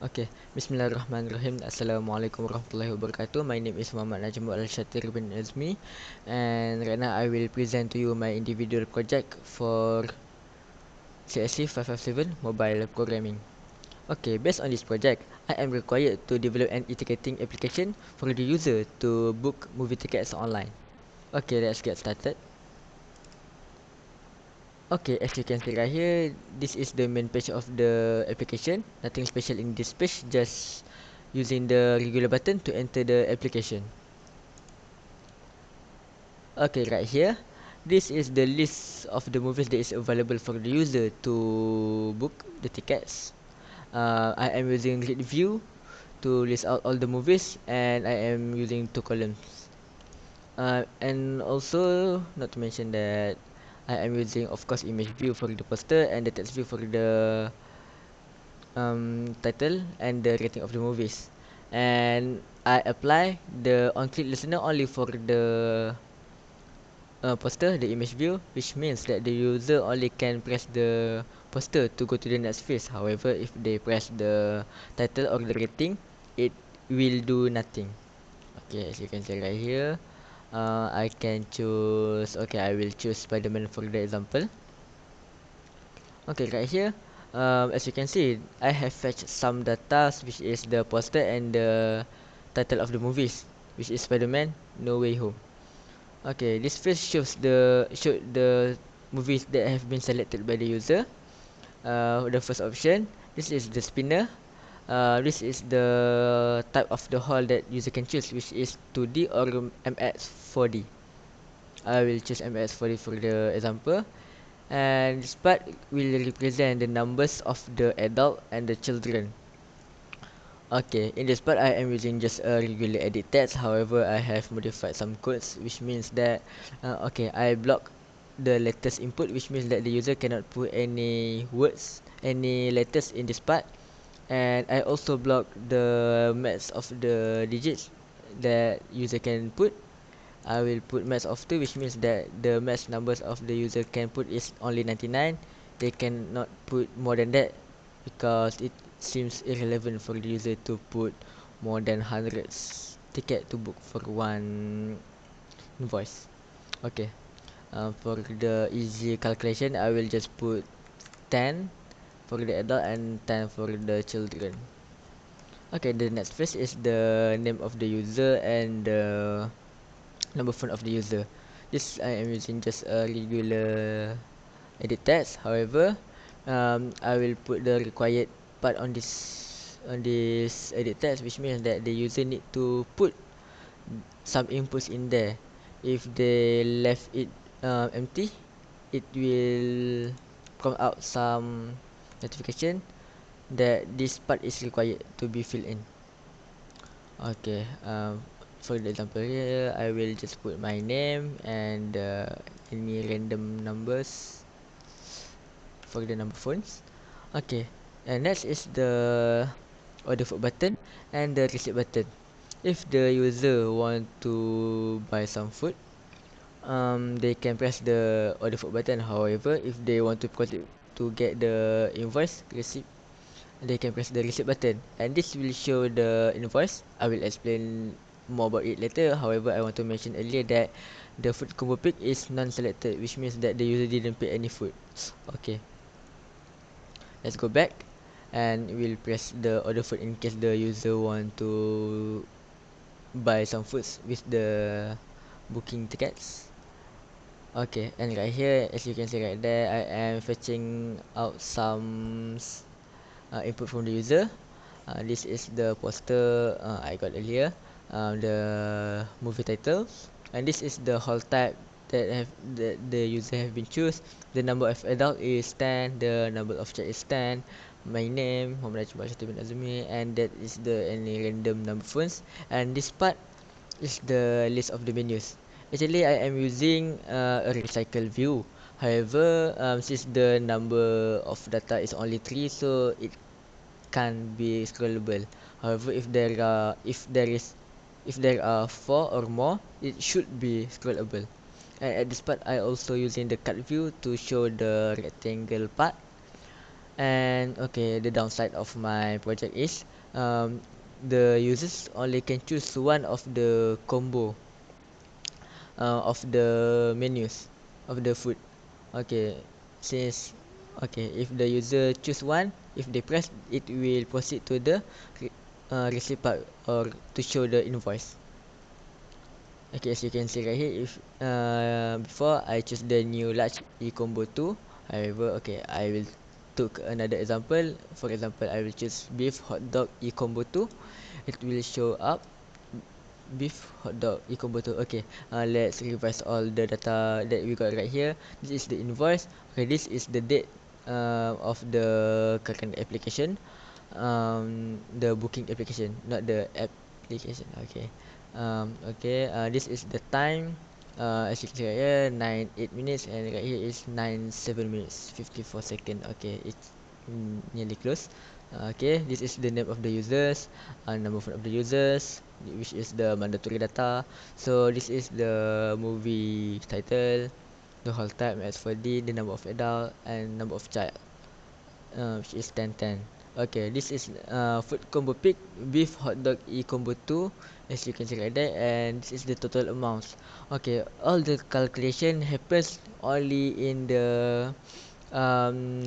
Okay, Bismillahirrahmanirrahim. Assalamualaikum warahmatullahi wabarakatuh. My name is Muhammad Najmul Al-Shatir bin Azmi, and right now I will present to you my individual project for CSC557 mobile programming. Okay, based on this project, I am required to develop an ticketing application for the user to book movie tickets online. Okay, let's get started. Okay, as you can see right here, this is the main page of the application. Nothing special in this page, just using the regular button to enter the application. Okay, right here, this is the list of the movies that is available for the user to book the tickets. I am using grid view to list out all the movies, and I am using two columns. And also, not to mention that I am using, of course, image view for the poster and the text view for the title and the rating of the movies. And I apply the on-click listener only for the poster, the image view, which means that the user only can press the poster to go to the next phase. However, if they press the title or the rating, it will do nothing. Okay, as you can see right here, I can choose. Okay, I will choose Spider-Man for the example. Okay, right here, as you can see, I have fetched some data, which is the poster and the title of the movies, which is Spider-Man No Way Home. Okay, this first show the movies that have been selected by the user. The first option, this is the spinner. This is the type of the hall that user can choose, which is 2D or MX4D. I will choose MX4D for the example. And this part will represent the numbers of the adult and the children. Okay, in this part I am using just a regular edit text. However, I have modified some codes, which means that okay, I block the letters input, which means that the user cannot put any words, any letters in this part. And I also block the max of the digits that user can put. I will put max of 2, which means that the max numbers of the user can put is only 99. They cannot put more than that because it seems irrelevant for the user to put more than hundreds ticket to book for one invoice. Okay. For the easy calculation, I will just put 10 for the adult and 10 for the children. Okay, the next phase is the name of the user and the number phone of the user. This I am using just a regular edit text. However, I will put the required part on this edit text, which means that the user need to put some inputs in there. If they left it empty, it will come out some notification that this part is required to be filled in. Okay, for the example here, I will just put my name and any random numbers for the number phones. Okay, and next is the order food button and the receipt button. If the user want to buy some food, they can press the order food button. However, if they want to get the invoice receipt, they can press the receipt button, and this will show the invoice. I will explain more about it later. However, I want to mention earlier that the food combo pick is non-selected, which means that the user didn't pay any food. Okay, let's go back and we'll press the order food in case the user want to buy some foods with the booking tickets. Okay, and right here, as you can see right there, I am fetching out some input from the user. This is the poster I got earlier, the movie title, and this is the hall type that the user have been choose. The number of adult is 10, the number of child is 10. My name Muhammad bin Azmi, and that is the any random number phones. And this part is the list of the menus. Actually, I am using a recycle view. However, since the number of data is only 3, so it can be scrollable. However, if there are 4 or more, it should be scrollable. And at this part, I also using the cut view to show the rectangle part. And okay, the downside of my project is um, the users only can choose one of the combo of the menus of the food. Okay, since okay, if the user choose one, if they press, it will proceed to the receipt part or to show the invoice. Okay, as you can see right here, if before I choose the new large e combo 2, however, okay, I will took another example. For example, I will choose beef hot dog e combo 2. It will show up beef hot dog e combo 2. Okay, let's revise all the data that we got right here. This is the invoice. Okay, this is the date of the current application. The booking application, not the application. Okay. Okay. This is the time. As you can see right here, 9:08, and right here is 9:07, 54 seconds. Okay, it's nearly close. Okay, this is the name of the users, number phone of the users, which is the mandatory data. So this is the movie title, the whole time as for the number of adult and number of child, which is 1010. Okay, this is food combo pick beef hot dog e combo 2, as you can see right there, and this is the total amounts. Okay, all the calculation happens only in the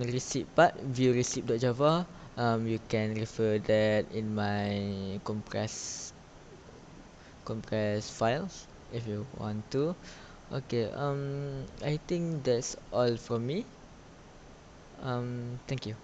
receipt part, view receipt.java. You can refer that in my compressed files if you want to. Okay, I think that's all from me. Thank you.